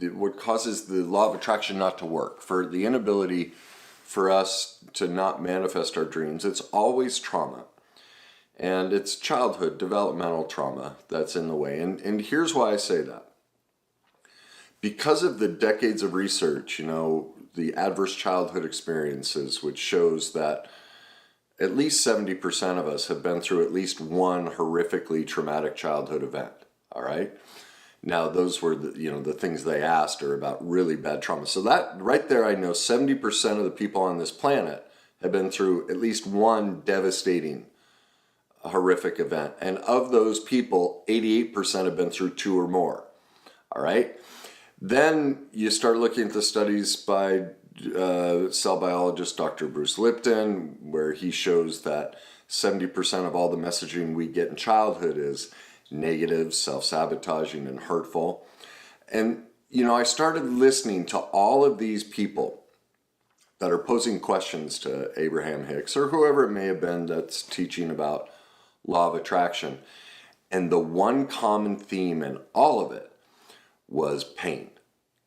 what causes the law of attraction not to work, for the inability for us to not manifest our dreams, it's always trauma. And it's childhood, developmental trauma that's in the way. And here's why I say that. Because of the decades of research, the adverse childhood experiences, which shows that at least 70% of us have been through at least one horrifically traumatic childhood event, all right? Now, those were the things they asked are about really bad trauma. So that right there, I know 70% of the people on this planet have been through at least one devastating, horrific event. And of those people, 88% have been through two or more, all right? Then you start looking at the studies by cell biologist Dr. Bruce Lipton, where he shows that 70% of all the messaging we get in childhood is negative, self-sabotaging, and hurtful. And, I started listening to all of these people that are posing questions to Abraham Hicks, or whoever it may have been that's teaching about law of attraction. And the one common theme in all of it was pain.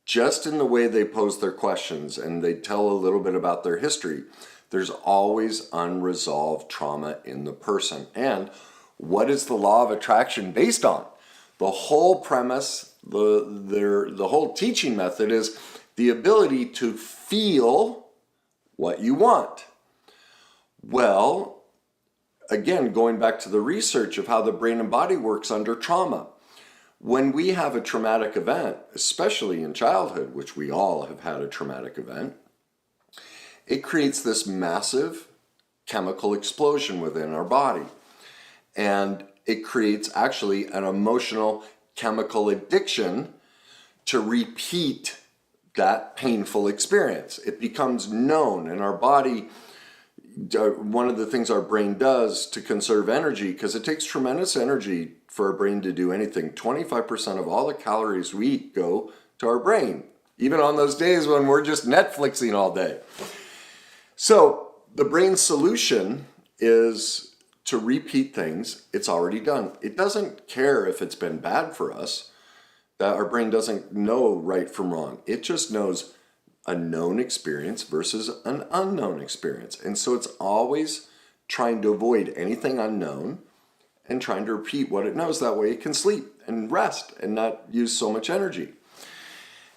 Just in the way they pose their questions and they tell a little bit about their history, there's always unresolved trauma in the person. And what is the law of attraction based on? The whole premise, the whole teaching method is the ability to feel what you want. Well, again, going back to the research of how the brain and body works under trauma. When we have a traumatic event, especially in childhood, which we all have had a traumatic event, it creates this massive chemical explosion within our body. And it creates actually an emotional chemical addiction to repeat that painful experience. It becomes known in our body. One of the things our brain does to conserve energy, because it takes tremendous energy for our brain to do anything. 25% of all the calories we eat go to our brain, even on those days when we're just Netflixing all day. So the brain's solution is to repeat things it's already done. It doesn't care if it's been bad for us. That our brain doesn't know right from wrong. It just knows a known experience versus an unknown experience. And so it's always trying to avoid anything unknown and trying to repeat what it knows. That way it can sleep and rest and not use so much energy.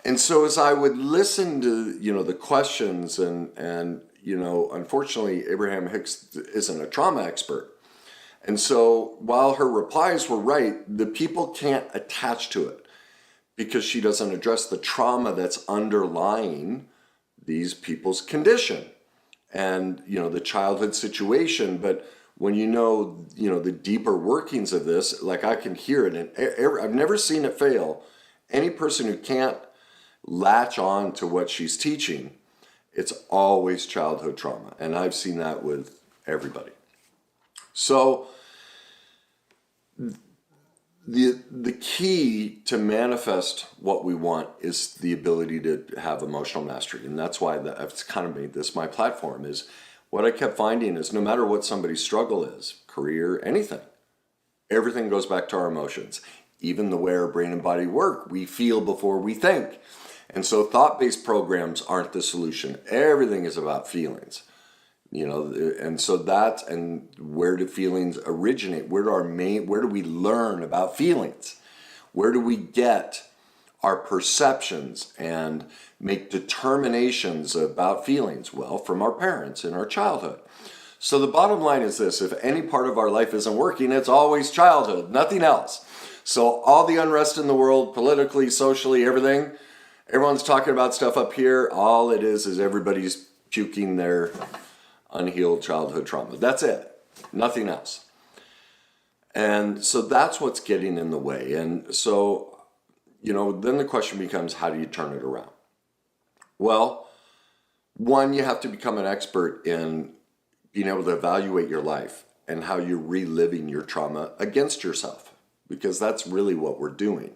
And so as I would listen to, the questions and unfortunately, Abraham Hicks isn't a trauma expert. And so while her replies were right, the people can't attach to it because she doesn't address the trauma that's underlying these people's condition and, the childhood situation. But when the deeper workings of this, like I can hear it, and I've never seen it fail. Any person who can't latch on to what she's teaching, it's always childhood trauma. And I've seen that with everybody. So the key to manifest what we want is the ability to have emotional mastery. And that's why I've kind of made this my platform. Is what I kept finding is no matter what somebody's struggle is, career, anything, everything goes back to our emotions. Even the way our brain and body work, we feel before we think. And so thought-based programs aren't the solution. Everything is about feelings. And so and where do feelings originate? Where do we learn about feelings? Where do we get our perceptions and make determinations about feelings? Well, from our parents in our childhood. So the bottom line is this: if any part of our life isn't working, it's always childhood, nothing else. So all the unrest in the world, politically, socially, everyone's talking about stuff up here. All it is everybody's puking their unhealed childhood trauma. That's it. Nothing else. And so that's what's getting in the way. And so, then the question becomes, how do you turn it around? Well, one, you have to become an expert in being able to evaluate your life and how you're reliving your trauma against yourself, because that's really what we're doing.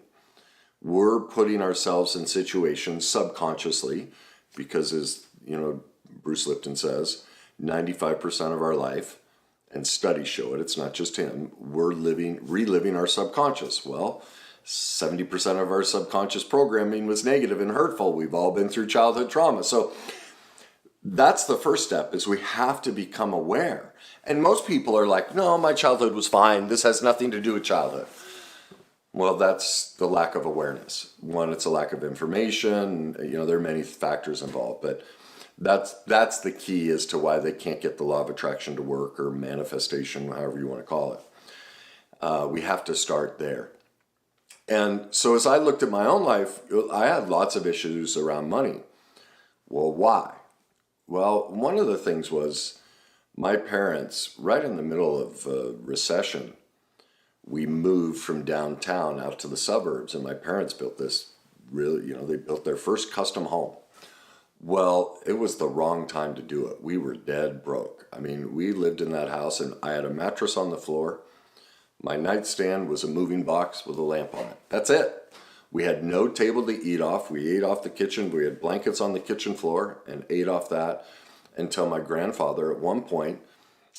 We're putting ourselves in situations subconsciously because, as Bruce Lipton says, 95% of our life, and studies show it, it's not just him, we're reliving our subconscious. Well, 70% of our subconscious programming was negative and hurtful. We've all been through childhood trauma. So that's the first step, is we have to become aware. And most people are like, no, my childhood was fine. This has nothing to do with childhood. Well, that's the lack of awareness. One, it's a lack of information. There are many factors involved, but that's the key as to why they can't get the law of attraction to work, or manifestation, however you want to call it. We have to start there. And so as I looked at my own life, I had lots of issues around money. Well, why? Well, one of the things was my parents, right in the middle of a recession, we moved from downtown out to the suburbs, and my parents built this they built their first custom home. Well, it was the wrong time to do it. We were dead broke. I mean, we lived in that house, and I had a mattress on the floor. My nightstand was a moving box with a lamp on it. That's it. We had no table to eat off. We ate off the kitchen. We had blankets on the kitchen floor and ate off that, until my grandfather at one point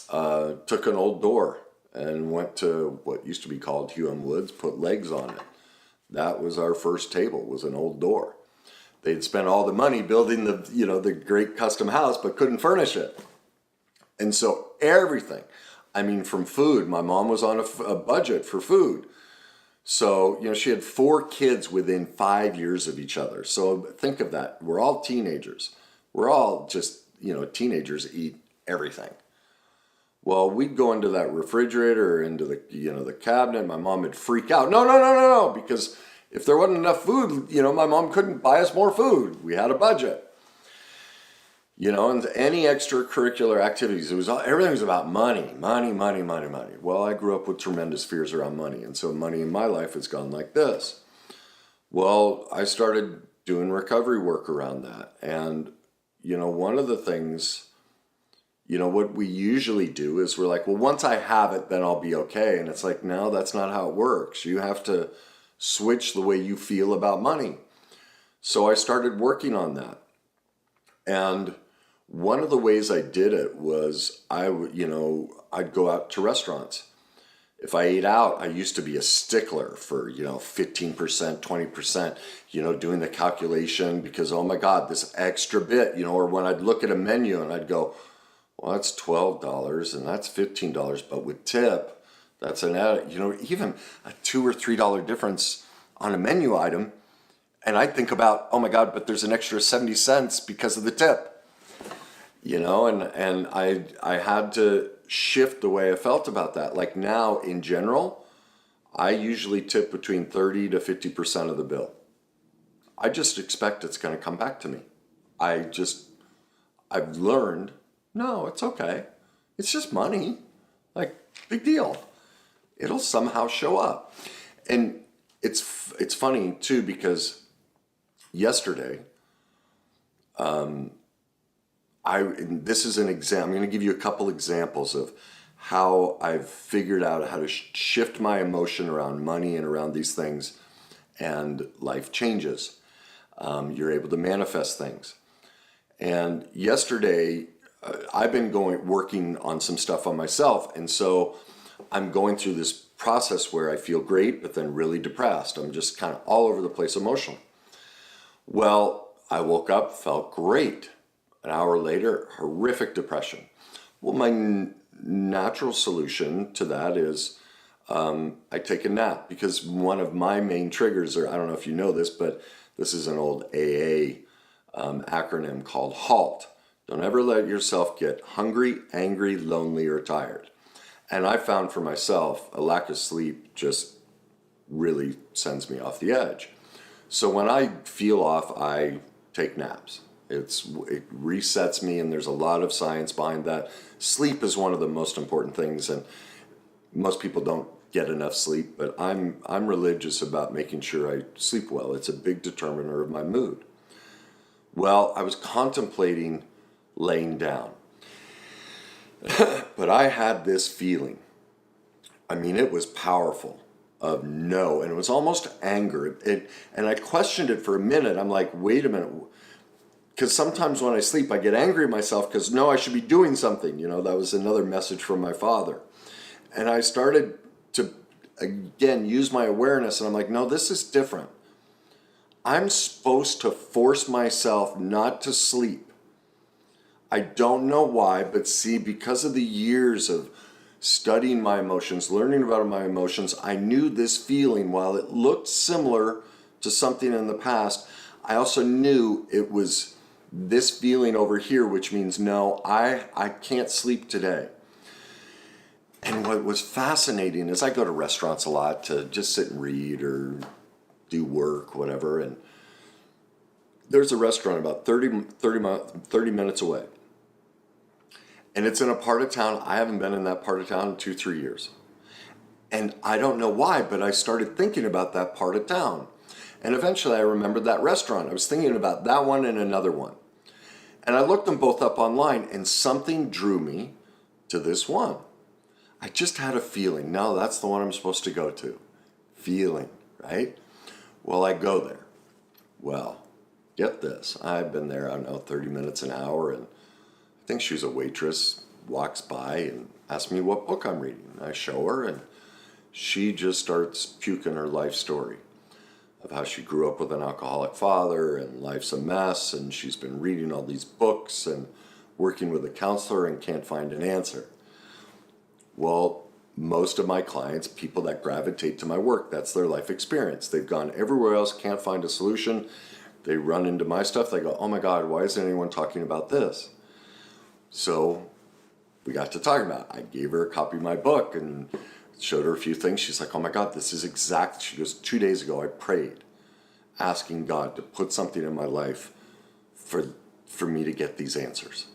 took an old door and went to what used to be called Hume Woods, put legs on it. That was our first table, was an old door. They'd spent all the money building the great custom house, but couldn't furnish it. And so everything, from food, my mom was on a budget for food. So, she had 4 kids within 5 years of each other. So think of that. We're all teenagers. We're all just, teenagers eat everything. Well, we'd go into that refrigerator or into the cabinet. My mom would freak out. No, because if there wasn't enough food, my mom couldn't buy us more food. We had a budget. And any extracurricular activities, everything was about money. Well, I grew up with tremendous fears around money, and so money in my life has gone like this. Well, I started doing recovery work around that, and one of the things, what we usually do is we're like, well, once I have it, then I'll be okay. And it's like, no, that's not how it works. You have to switch the way you feel about money. So I started working on that. And one of the ways I did it was I'd go out to restaurants. If I ate out, I used to be a stickler for, 15%, 20%, doing the calculation because, oh my God, this extra bit, or when I'd look at a menu and I'd go, well, that's $12 and that's $15, but with tip, that's even a $2 or $3 difference on a menu item. And I think about, oh my God, but there's an extra 70 cents because of the tip. And I had to shift the way I felt about that. Like now, in general, I usually tip between 30 to 50% of the bill. I just expect it's going to come back to me. I've learned, no, it's okay. It's just money. Like, big deal. It'll somehow show up. And it's funny too, because yesterday, this is an example. I'm going to give you a couple examples of how I've figured out how to shift my emotion around money and around these things, and life changes. You're able to manifest things. And yesterday, I've been working on some stuff on myself, and so I'm going through this process where I feel great, but then really depressed. I'm just kind of all over the place emotionally. Well, I woke up, felt great. An hour later, horrific depression. Well, my natural solution to that is I take a nap, because one of my main triggers, or I don't know if you know this, but this is an old AA acronym called HALT. Don't ever let yourself get hungry, angry, lonely, or tired. And I found for myself, a lack of sleep just really sends me off the edge. So when I feel off, I take naps. It resets me, and there's a lot of science behind that. Sleep is one of the most important things, and most people don't get enough sleep, but I'm religious about making sure I sleep well. It's a big determiner of my mood. Well, I was contemplating laying down, but I had this feeling. It was powerful, of no, and it was almost anger. And I questioned it for a minute. I'm like, wait a minute. Because sometimes when I sleep, I get angry at myself because, no, I should be doing something. That was another message from my father. And I started to again, use my awareness, and I'm like, no, this is different. I'm supposed to force myself not to sleep. I don't know why, but see, because of the years of studying my emotions, learning about my emotions, I knew this feeling, while it looked similar to something in the past, I also knew it was this feeling over here, which means no, I can't sleep today. And what was fascinating is I go to restaurants a lot to just sit and read or do work, whatever, and there's a restaurant about 30 minutes away. And it's in a part of town, I haven't been in that part of town in 2-3 years. And I don't know why, but I started thinking about that part of town. And eventually I remembered that restaurant. I was thinking about that one and another one. And I looked them both up online, and something drew me to this one. I just had a feeling, no, that's the one I'm supposed to go to. Feeling, right? Well, I go there. Well, get this. I've been there, I don't know, 30 minutes, an hour, and I think she's a waitress, walks by and asks me what book I'm reading. I show her, and she just starts puking her life story of how she grew up with an alcoholic father and life's a mess, and she's been reading all these books and working with a counselor and can't find an answer. Well, most of my clients, people that gravitate to my work, that's their life experience. They've gone everywhere else, can't find a solution. They run into my stuff, they go, oh my God, why isn't anyone talking about this? So we got to talking about it. I gave her a copy of my book and showed her a few things. She's like, oh my God, this is exact. She goes, 2 days ago I prayed, asking God to put something in my life for me to get these answers.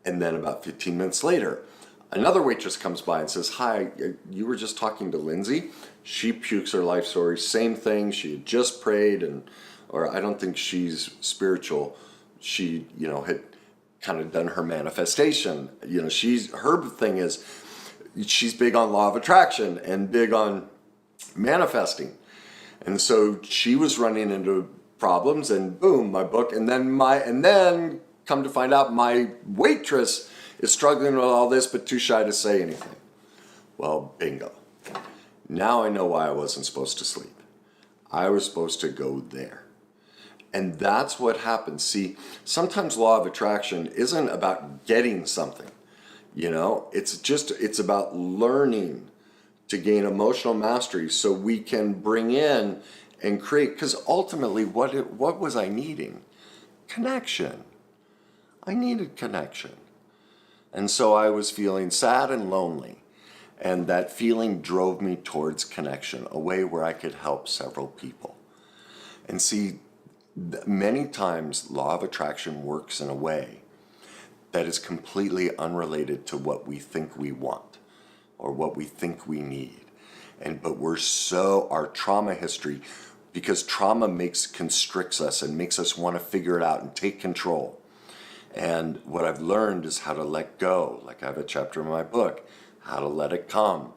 And then about 15 minutes later, another waitress comes by and says, hi, you were just talking to Lindsay. She pukes her life story, same thing. She had just prayed, or I don't think she's spiritual. She, had kind of done her manifestation. Her thing is, she's big on law of attraction and big on manifesting. And so she was running into problems, and boom, my book, and then come to find out my waitress is struggling with all this but too shy to say anything. Well, bingo. Now I know why I wasn't supposed to sleep. I was supposed to go there. And that's what happens. See, sometimes law of attraction isn't about getting something. It's about learning to gain emotional mastery so we can bring in and create, because ultimately what was I needing? Connection. I needed connection. And so I was feeling sad and lonely, and that feeling drove me towards connection, a way where I could help several people. And see, many times law of attraction works in a way that is completely unrelated to what we think we want or what we think we need. But our trauma history, because trauma constricts us and makes us want to figure it out and take control. And what I've learned is how to let go. Like I have a chapter in my book, how to let it come,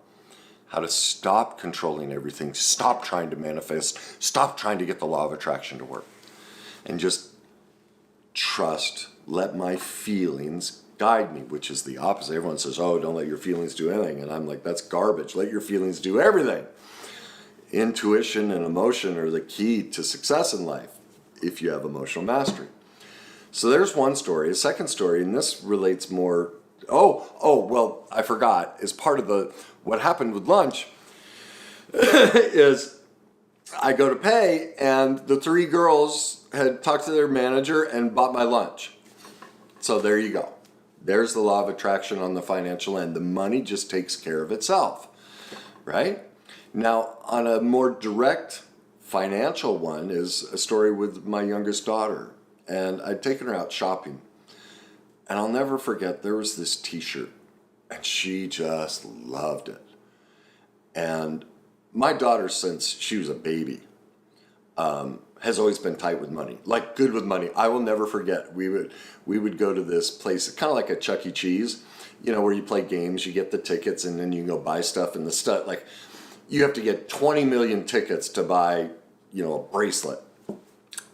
how to stop controlling everything, stop trying to manifest, stop trying to get the law of attraction to work, and just trust, let my feelings guide me, which is the opposite. Everyone says, oh, don't let your feelings do anything. And I'm like, that's garbage. Let your feelings do everything. Intuition and emotion are the key to success in life if you have emotional mastery. So there's one story. A second story, and this relates more, well, I forgot, as part of what happened with lunch is I go to pay, and the 3 girls had talked to their manager and bought my lunch. So there you go. There's the law of attraction on the financial end. The money just takes care of itself, right? Now, on a more direct financial one is a story with my youngest daughter. And I'd taken her out shopping. And I'll never forget, there was this t-shirt, and she just loved it. And my daughter, since she was a baby, has always been tight with money, like good with money. I will never forget. We would go to this place, kind of like a Chuck E. Cheese, where you play games, you get the tickets, and then you can go buy stuff. And the stuff, like, you have to get 20 million tickets to buy, a bracelet.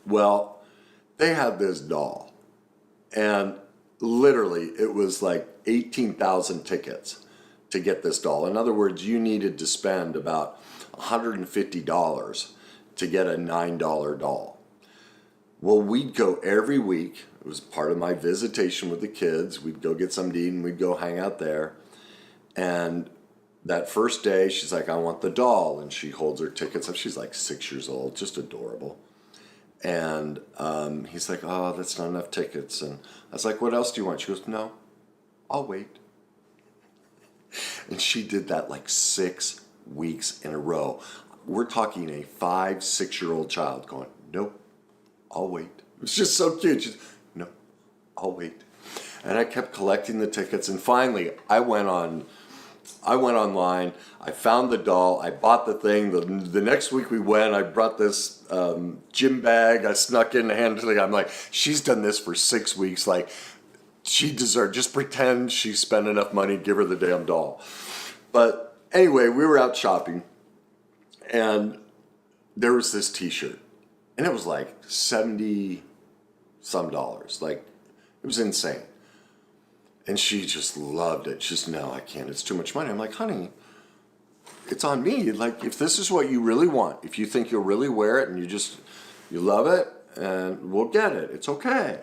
Well, they had this doll, and literally it was like 18,000 tickets to get this doll. In other words, you needed to spend about $150 to get a $9 doll. Well, we'd go every week. It was part of my visitation with the kids. We'd go get something to eat and we'd go hang out there. And that first day, she's like, I want the doll. And she holds her tickets up. She's like 6 years old, just adorable. And he's like, oh, that's not enough tickets. And I was like, what else do you want? She goes, no, I'll wait. And she did that like 6 weeks in a row. We're talking a 5, 6-year-old child going, nope, I'll wait. It was just so cute. She's, no, I'll wait. And I kept collecting the tickets. And finally, I went online, I found the doll, I bought the thing. The next week we went, I brought this gym bag, I snuck in the hand. I'm like, she's done this for 6 weeks. Like, she deserved, just pretend she spent enough money, give her the damn doll. But anyway, we were out shopping and there was this t-shirt and it was like 70 some dollars. Like, it was insane. And she just loved it. She's, no, I can't. It's too much money. I'm like, honey, it's on me. Like, if this is what you really want, if you think you'll really wear it and you love it, and we'll get it. It's okay.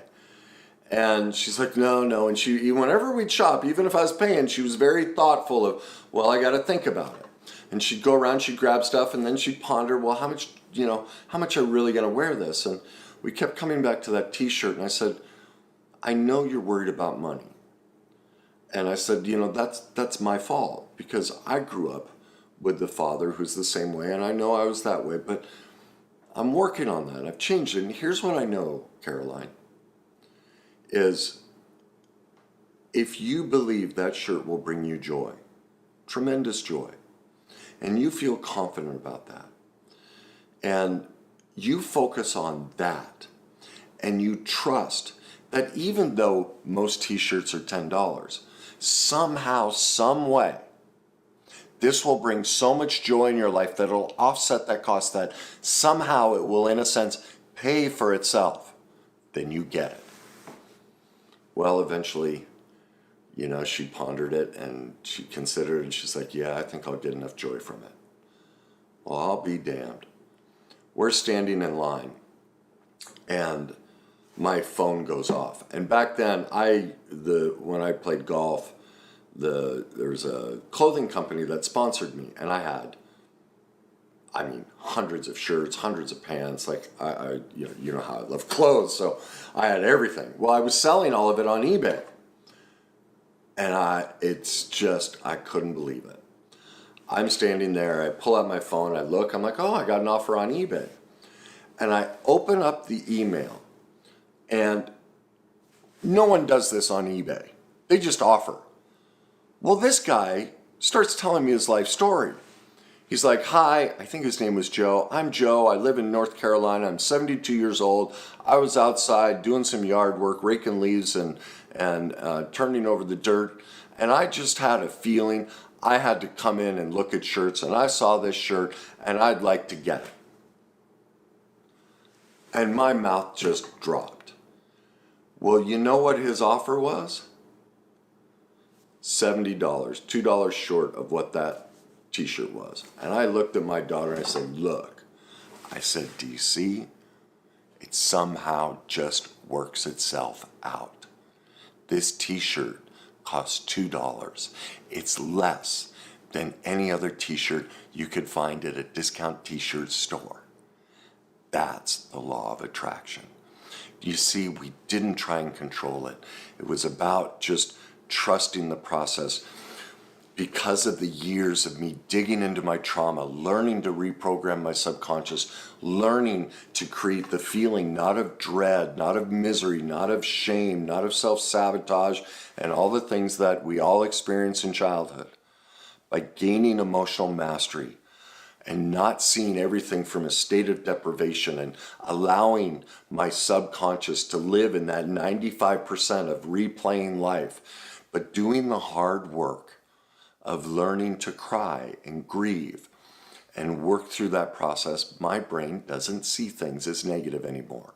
And she's like, no. And whenever we'd shop, even if I was paying, she was very thoughtful of, well, I got to think about it. And she'd go around, she'd grab stuff, and then she'd ponder, well, how much are really going to wear this? And we kept coming back to that t-shirt, and I said, I know you're worried about money. And I said, that's my fault because I grew up with the father who's the same way, and I know I was that way, but I'm working on that. I've changed it. And here's what I know, Caroline, is if you believe that shirt will bring you joy, tremendous joy, and you feel confident about that, and you focus on that, and you trust that even though most t-shirts are $10, somehow, some way, this will bring so much joy in your life that it'll offset that cost, that somehow it will, in a sense, pay for itself, then you get it. Well, eventually, she pondered it and she considered it and she's like, yeah, I think I'll get enough joy from it. Well, I'll be damned. We're standing in line and my phone goes off. And back then, when I played golf, there was a clothing company that sponsored me, and I had, hundreds of shirts, hundreds of pants. Like, you know how I love clothes, so I had everything. Well, I was selling all of it on eBay, and I couldn't believe it. I'm standing there, I pull out my phone, I look, I'm like, oh, I got an offer on eBay. And I open up the email, and no one does this on eBay. They just offer. Well, this guy starts telling me his life story. He's like, hi, I think his name was Joe. I'm Joe. I live in North Carolina. I'm 72 years old. I was outside doing some yard work, raking leaves and turning over the dirt. And I just had a feeling I had to come in and look at shirts. And I saw this shirt and I'd like to get it. And my mouth just dropped. Well, you know what his offer was? $70, $2 short of what that t-shirt was. And I looked at my daughter and I said, look, I said, do you see? It somehow just works itself out. This t-shirt costs $2. It's less than any other t-shirt you could find at a discount t-shirt store. That's the law of attraction. You see, we didn't try and control it. It was about just trusting the process. Because of the years of me digging into my trauma, learning to reprogram my subconscious, learning to create the feeling not of dread, not of misery, not of shame, not of self-sabotage, and all the things that we all experience in childhood. By gaining emotional mastery and not seeing everything from a state of deprivation and allowing my subconscious to live in that 95% of replaying life, but doing the hard work of learning to cry and grieve and work through that process, my brain doesn't see things as negative anymore.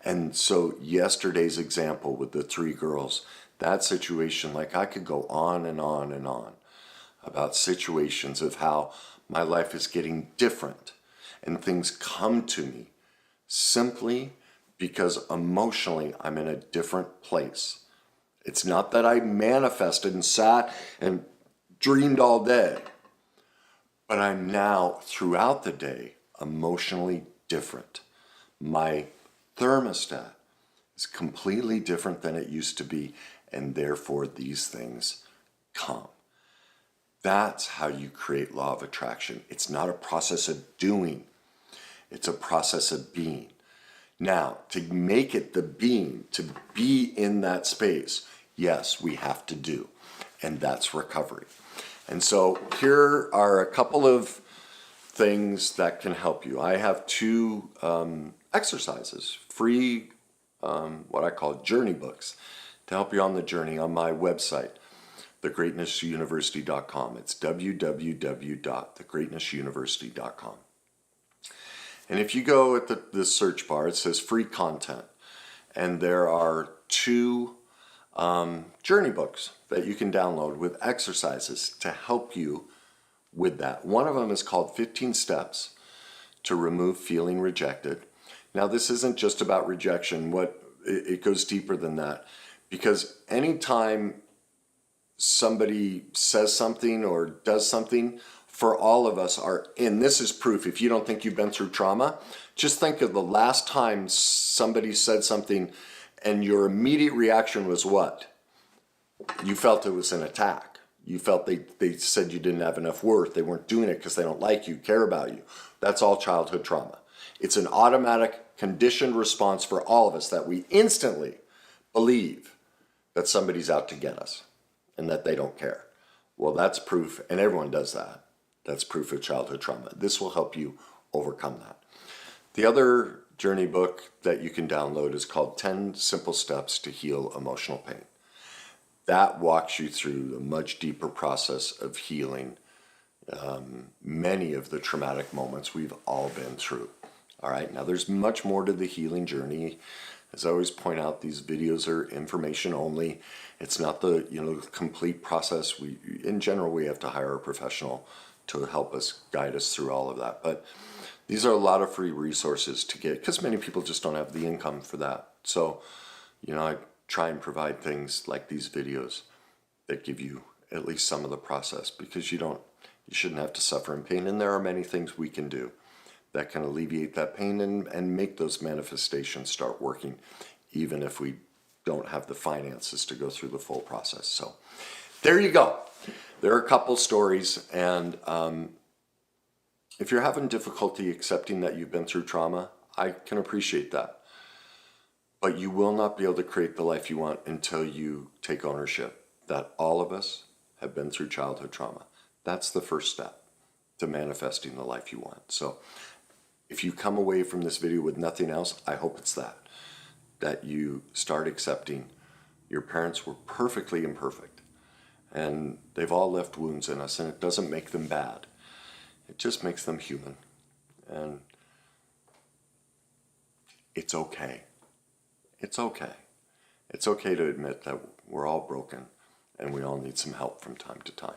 And so yesterday's example with the 3 girls, that situation, like I could go on and on and on. about situations of how my life is getting different and things come to me simply because emotionally I'm in a different place. It's not that I manifested and sat and dreamed all day, but I'm now throughout the day emotionally different. My thermostat is completely different than it used to be, and therefore these things come. That's how you create law of attraction. It's not a process of doing, it's a process of being. Now, to make it the being, to be in that space, yes, we have to do, and that's recovery. And so here are a couple of things that can help you. I have two exercises, free, what I call journey books, to help you on the journey on my website, thegreatnessuniversity.com. It's www.thegreatnessuniversity.com. And if you go at the search bar, it says free content. And there are two journey books that you can download with exercises to help you with that. One of them is called 15 Steps to Remove Feeling Rejected. Now, this isn't just about rejection. It goes deeper than that. Because anytime somebody says something or does something, for all of us and this is proof, if you don't think you've been through trauma, just think of the last time somebody said something and your immediate reaction was what? You felt it was an attack. You felt they said you didn't have enough worth. They weren't doing it because they don't like you, care about you. That's all childhood trauma. It's an automatic conditioned response for all of us that we instantly believe that somebody's out to get us and that they don't care. Well, that's proof, and everyone does that. That's proof of childhood trauma. This will help you overcome that. The other journey book that you can download is called 10 Simple Steps to Heal Emotional Pain. That walks you through a much deeper process of healing many of the traumatic moments we've all been through. All right, now there's much more to the healing journey. As I always point out, these videos are information only. It's not the complete process. In general, we have to hire a professional to help us, guide us through all of that. But these are a lot of free resources to get, because many people just don't have the income for that. So, I try and provide things like these videos that give you at least some of the process, because you shouldn't have to suffer in pain. And there are many things we can do that can alleviate that pain and make those manifestations start working, even if we don't have the finances to go through the full process. So there you go. There are a couple stories, and if you're having difficulty accepting that you've been through trauma, I can appreciate that. But you will not be able to create the life you want until you take ownership that all of us have been through childhood trauma. That's the first step to manifesting the life you want. So if you come away from this video with nothing else, I hope it's that you start accepting your parents were perfectly imperfect, and they've all left wounds in us, and it doesn't make them bad. It just makes them human. And it's okay. It's okay. It's okay to admit that we're all broken and we all need some help from time to time.